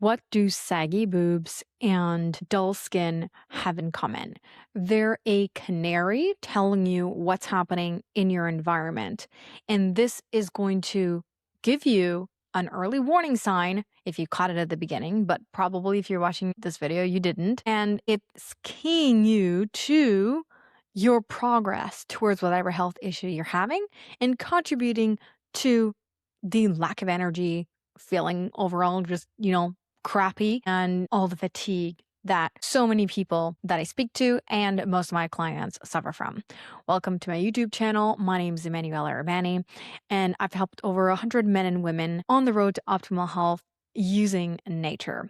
What do saggy boobs and dull skin have in common? They're a canary telling you what's happening in your environment. And this is going to give you an early warning sign if you caught it at the beginning, but probably if you're watching this video, you didn't. And it's keying you to your progress towards whatever health issue you're having and contributing to the lack of energy, feeling overall just, crappy, and all the fatigue that so many people that I speak to and most of my clients suffer from. Welcome to my YouTube channel. My name is Emanuela Urbani, and I've helped over 100 men and women on the road to optimal health using nature.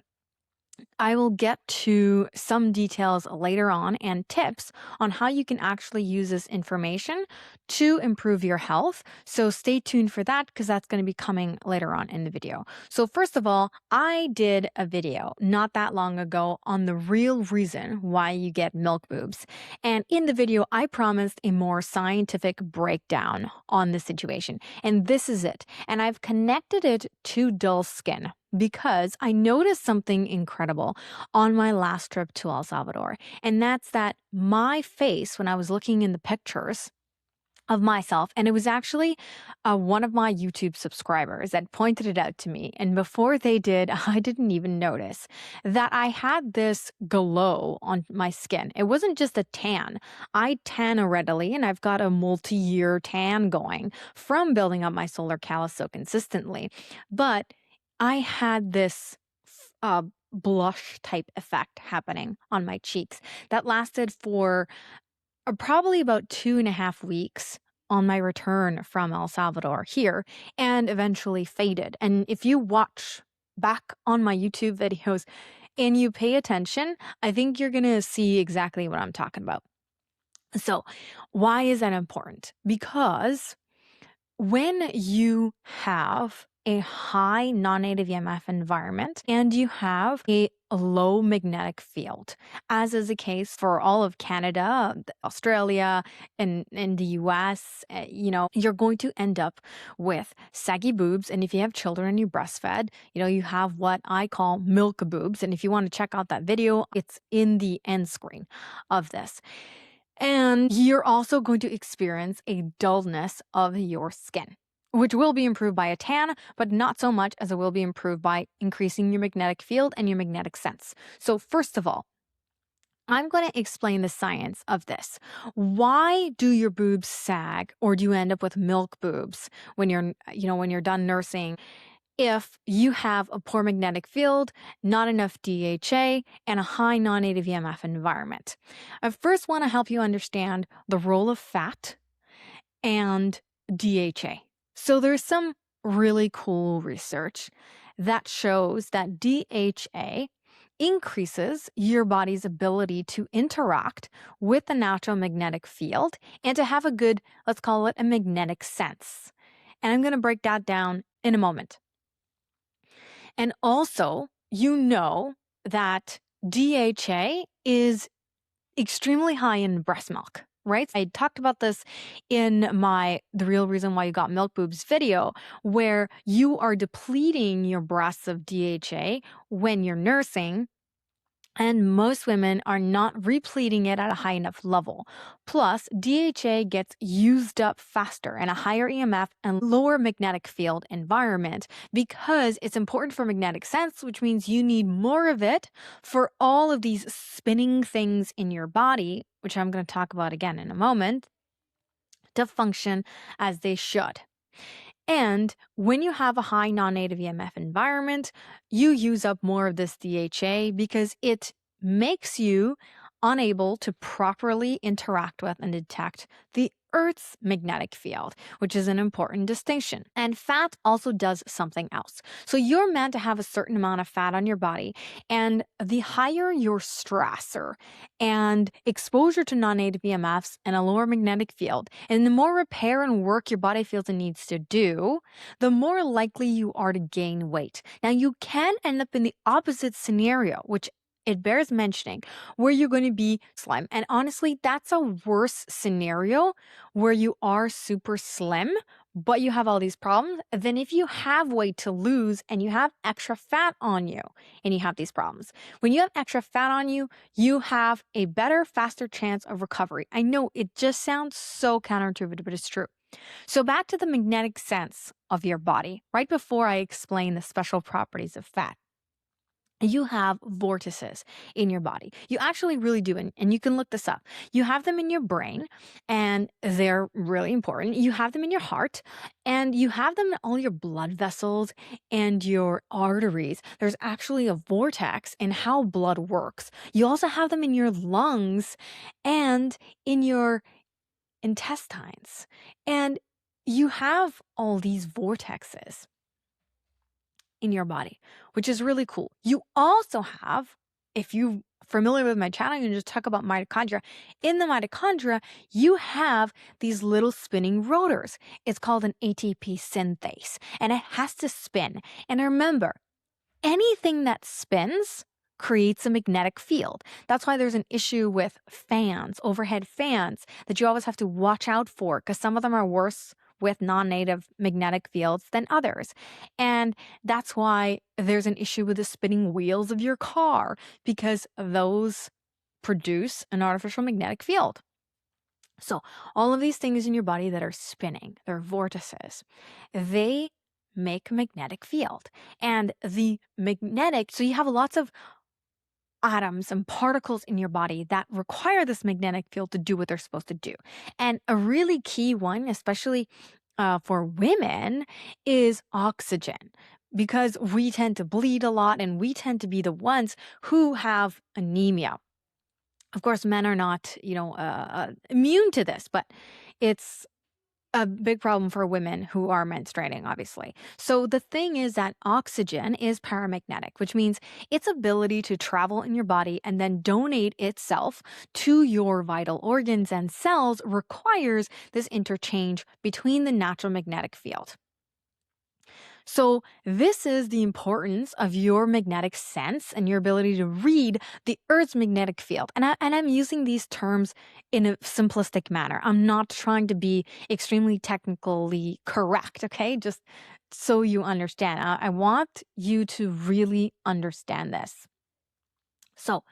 I will get to some details later on and tips on how you can actually use this information to improve your health. So stay tuned for that because that's going to be coming later on in the video. So first of all, I did a video not that long ago on the real reason why you get milk boobs. And in the video, I promised a more scientific breakdown on the situation. And this is it. And I've connected it to dull skin, because I noticed something incredible on my last trip to El Salvador. And that's that my face, when I was looking in the pictures of myself, and it was actually one of my YouTube subscribers that pointed it out to me. And before they did, I didn't even notice that I had this glow on my skin. It wasn't just a tan. I tan readily, and I've got a multi-year tan going from building up my solar callus so consistently. But I had this blush type effect happening on my cheeks that lasted for probably about 2.5 weeks on my return from El Salvador here, and eventually faded. And if you watch back on my YouTube videos and you pay attention, I think you're going to see exactly what I'm talking about. So why is that important? Because when you have a high non-native EMF environment and you have a low magnetic field, as is the case for all of Canada, Australia, and in the US, you're going to end up with saggy boobs. And if you have children and you breastfed, you have what I call milk boobs. And if you want to check out that video, it's in the end screen of this. And you're also going to experience a dullness of your skin, which will be improved by a tan, but not so much as it will be improved by increasing your magnetic field and your magnetic sense. So first of all, I'm going to explain the science of this. Why do your boobs sag, or do you end up with milk boobs when you're done nursing? If you have a poor magnetic field, not enough DHA, and a high non-native EMF environment. I first want to help you understand the role of fat and DHA. So there's some really cool research that shows that DHA increases your body's ability to interact with the natural magnetic field and to have a good, let's call it a magnetic sense. And I'm going to break that down in a moment. And also, that DHA is extremely high in breast milk, right? I talked about this in The Real Reason Why You Got Milk Boobs video, where you are depleting your breasts of DHA when you're nursing. And most women are not repleting it at a high enough level. Plus, DHA gets used up faster in a higher EMF and lower magnetic field environment because it's important for magnetic sense, which means you need more of it for all of these spinning things in your body, which I'm going to talk about again in a moment, to function as they should. And when you have a high non-native EMF environment, you use up more of this DHA because it makes you unable to properly interact with and detect the Earth's magnetic field, which is an important distinction. And fat also does something else. So you're meant to have a certain amount of fat on your body, and the higher your stressor and exposure to non-native EMFs and a lower magnetic field, and the more repair and work your body feels it needs to do, the more likely you are to gain weight. Now, you can end up in the opposite scenario, which it bears mentioning, where you're going to be slim. And honestly, that's a worse scenario where you are super slim, but you have all these problems, then if you have weight to lose and you have extra fat on you and you have these problems, when you have extra fat on you, you have a better, faster chance of recovery. I know it just sounds so counterintuitive, but it's true. So back to the magnetic sense of your body, right before I explain the special properties of fat. You have vortices in your body. You actually really do. And you can look this up. You have them in your brain, and they're really important. You have them in your heart, and you have them in all your blood vessels and your arteries. There's actually a vortex in how blood works. You also have them in your lungs and in your intestines. And you have all these vortexes in your body, which is really cool. You also have, if you're familiar with my channel, you can just talk about mitochondria. In the mitochondria, you have these little spinning rotors. It's called an ATP synthase, and it has to spin. And remember, anything that spins creates a magnetic field. That's why there's an issue with fans, overhead fans, that you always have to watch out for, because some of them are worse with non-native magnetic fields than others. And that's why there's an issue with the spinning wheels of your car, because those produce an artificial magnetic field. So all of these things in your body that are spinning, they're vortices, they make a magnetic field. And the magnetic, so you have lots of atoms and particles in your body that require this magnetic field to do what they're supposed to do. And a really key one, especially for women, is oxygen. Because we tend to bleed a lot and we tend to be the ones who have anemia. Of course, men are not, immune to this, but it's a big problem for women who are menstruating, obviously. So the thing is that oxygen is paramagnetic, which means its ability to travel in your body and then donate itself to your vital organs and cells requires this interchange between the natural magnetic field. So this is the importance of your magnetic sense and your ability to read the Earth's magnetic field. And I'm using these terms in a simplistic manner. I'm not trying to be extremely technically correct, okay? Just so you understand. I want you to really understand this. So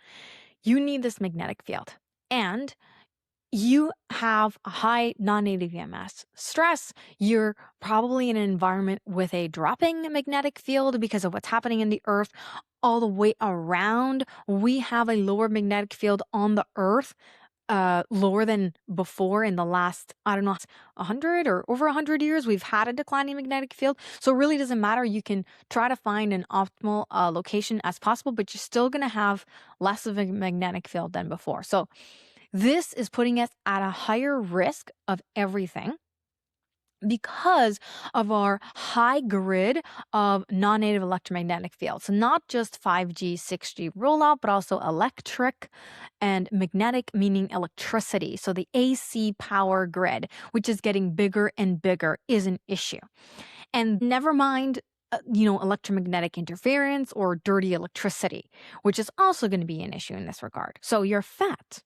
you need this magnetic field. And you have a high non-native EMS stress, you're probably in an environment with a dropping magnetic field because of what's happening in the Earth all the way around. We have a lower magnetic field on the Earth, lower than before in the last, 100 or over 100 years. We've had a declining magnetic field. So it really doesn't matter. You can try to find an optimal location as possible, but you're still going to have less of a magnetic field than before. So this is putting us at a higher risk of everything because of our high grid of non-native electromagnetic fields. So not just 5G, 6G rollout, but also electric and magnetic, meaning electricity. So the AC power grid, which is getting bigger and bigger, is an issue. And never mind electromagnetic interference or dirty electricity, which is also going to be an issue in this regard. So your fat.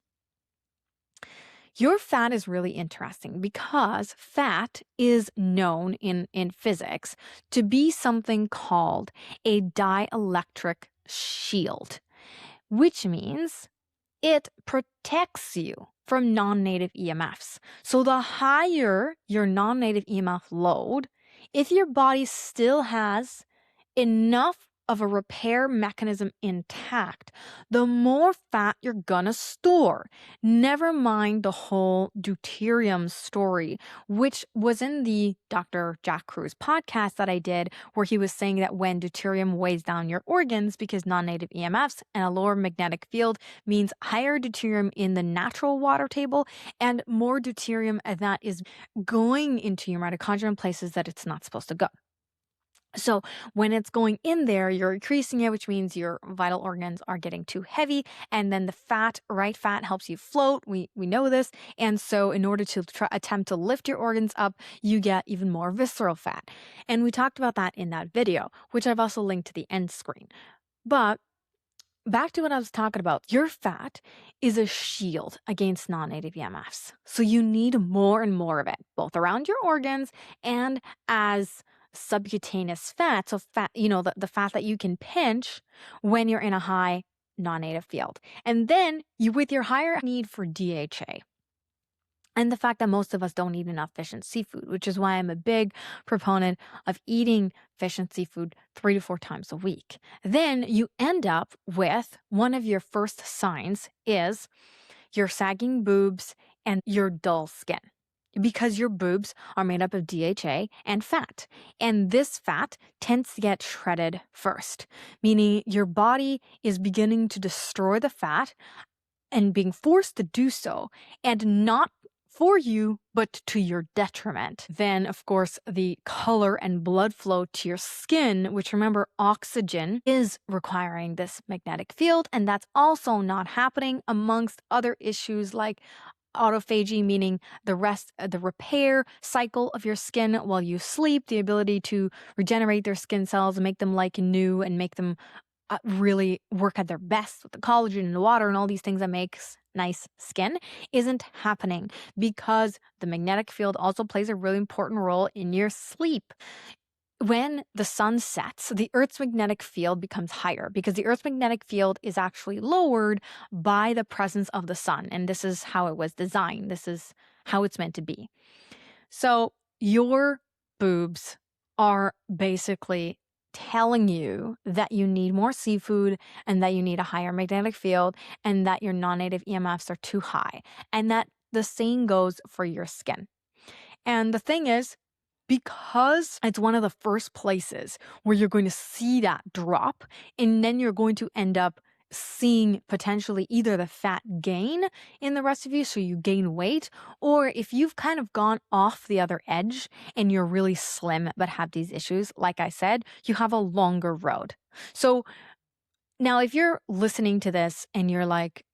Your fat is really interesting because fat is known in physics to be something called a dielectric shield, which means it protects you from non-native EMFs. So the higher your non-native EMF load, if your body still has enough of a repair mechanism intact, the more fat you're gonna store. Never mind the whole deuterium story, which was in the Dr. Jack Kruse podcast that I did, where he was saying that when deuterium weighs down your organs because non-native EMFs and a lower magnetic field means higher deuterium in the natural water table and more deuterium that is going into your mitochondria in places that it's not supposed to go. So when it's going in there, you're increasing it, which means your vital organs are getting too heavy. And then the right fat helps you float. We know this. And so in order to attempt to lift your organs up, you get even more visceral fat. And we talked about that in that video, which I've also linked to the end screen. But back to what I was talking about, your fat is a shield against non-native EMFs. So you need more and more of it, both around your organs and as subcutaneous fat. So fat, the fat that you can pinch when you're in a high non-native field. And then with your higher need for DHA. And the fact that most of us don't eat enough fish and seafood, which is why I'm a big proponent of eating fish and seafood 3 to 4 times a week. Then you end up with one of your first signs is your sagging boobs and your dull skin. Because your boobs are made up of DHA and fat. And this fat tends to get shredded first, meaning your body is beginning to destroy the fat and being forced to do so, and not for you, but to your detriment. Then, of course, the color and blood flow to your skin, which remember, oxygen is requiring this magnetic field, and that's also not happening amongst other issues like autophagy, meaning the repair cycle of your skin while you sleep, the ability to regenerate their skin cells and make them like new and make them really work at their best with the collagen and the water and all these things that makes nice skin isn't happening because the magnetic field also plays a really important role in your sleep. When the sun sets, the Earth's magnetic field becomes higher because the Earth's magnetic field is actually lowered by the presence of the sun. And this is how it was designed. This is how it's meant to be. So your boobs are basically telling you that you need more seafood and that you need a higher magnetic field and that your non-native EMFs are too high. And that the same goes for your skin. And the thing is, because it's one of the first places where you're going to see that drop, and then you're going to end up seeing potentially either the fat gain in the rest of you, so you gain weight, or if you've kind of gone off the other edge and you're really slim but have these issues, like I said, you have a longer road. So now if you're listening to this and you're like,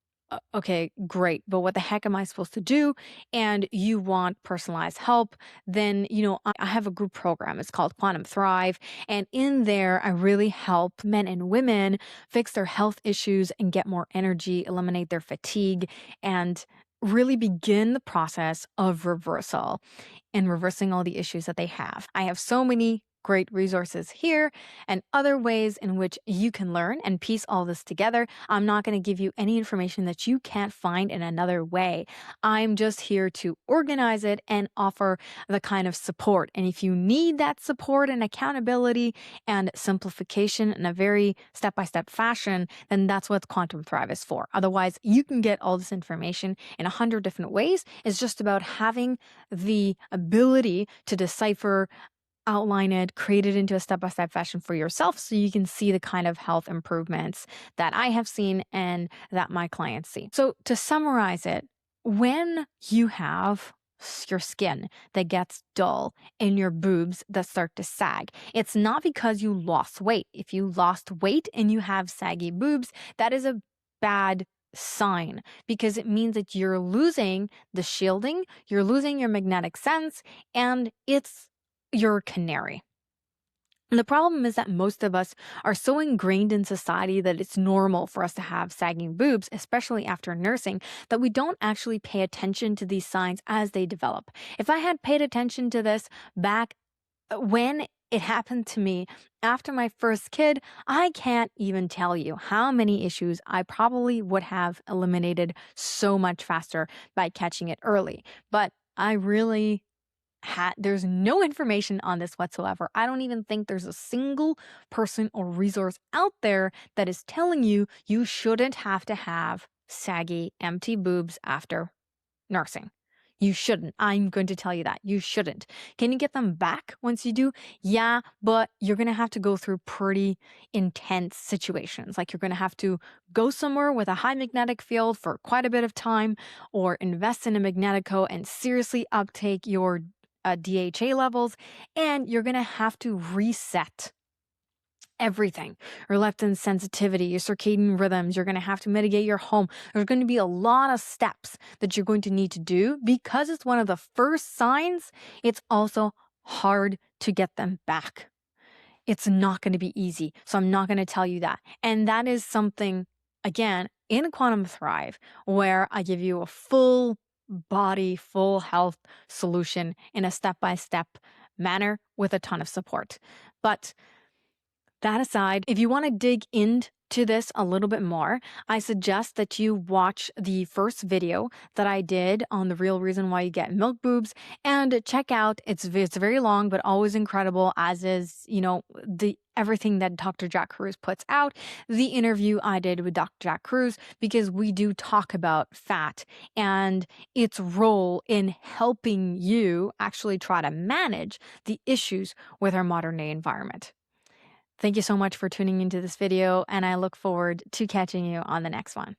okay, great, but what the heck am I supposed to do? And you want personalized help, then, I have a group program. It's called Quantum Thrive. And in there, I really help men and women fix their health issues and get more energy, eliminate their fatigue, and really begin the process of reversal and reversing all the issues that they have. I have so many great resources here and other ways in which you can learn and piece all this together. I'm not going to give you any information that you can't find in another way. I'm just here to organize it and offer the kind of support. And if you need that support and accountability and simplification in a very step-by-step fashion, then that's what Quantum Thrive is for. Otherwise, you can get all this information in 100 different ways. It's just about having the ability to decipher, outline it, create it into a step-by-step fashion for yourself so you can see the kind of health improvements that I have seen and that my clients see. So to summarize it, when you have your skin that gets dull and your boobs that start to sag, it's not because you lost weight. If you lost weight and you have saggy boobs, that is a bad sign because it means that you're losing the shielding, you're losing your magnetic sense, and it's your canary. And the problem is that most of us are so ingrained in society that it's normal for us to have sagging boobs, especially after nursing, that we don't actually pay attention to these signs as they develop. If I had paid attention to this back when it happened to me after my first kid, I can't even tell you how many issues I probably would have eliminated so much faster by catching it early. But I really there's no information on this whatsoever. I don't even think there's a single person or resource out there that is telling you you shouldn't have to have saggy, empty boobs after nursing. You shouldn't. I'm going to tell you that. You shouldn't. Can you get them back once you do? Yeah, but you're going to have to go through pretty intense situations. Like you're going to have to go somewhere with a high magnetic field for quite a bit of time, or invest in a magnetico and seriously uptake your DHA levels, and you're going to have to reset everything, your leptin sensitivity, your circadian rhythms. You're going to have to mitigate your home. There's going to be a lot of steps that you're going to need to do because it's one of the first signs. It's also hard to get them back. It's not going to be easy. So I'm not going to tell you that. And that is something again in Quantum Thrive, where I give you a full body, full health solution in a step by step manner with a ton of support. But that aside, if you want to dig into this a little bit more, I suggest that you watch the first video that I did on the real reason why you get milk boobs and check out it's very long but always incredible, as is, the everything that Dr. Jack Cruz puts out, the interview I did with Dr. Jack Cruz, because we do talk about fat and its role in helping you actually try to manage the issues with our modern day environment. Thank you so much for tuning into this video, and I look forward to catching you on the next one.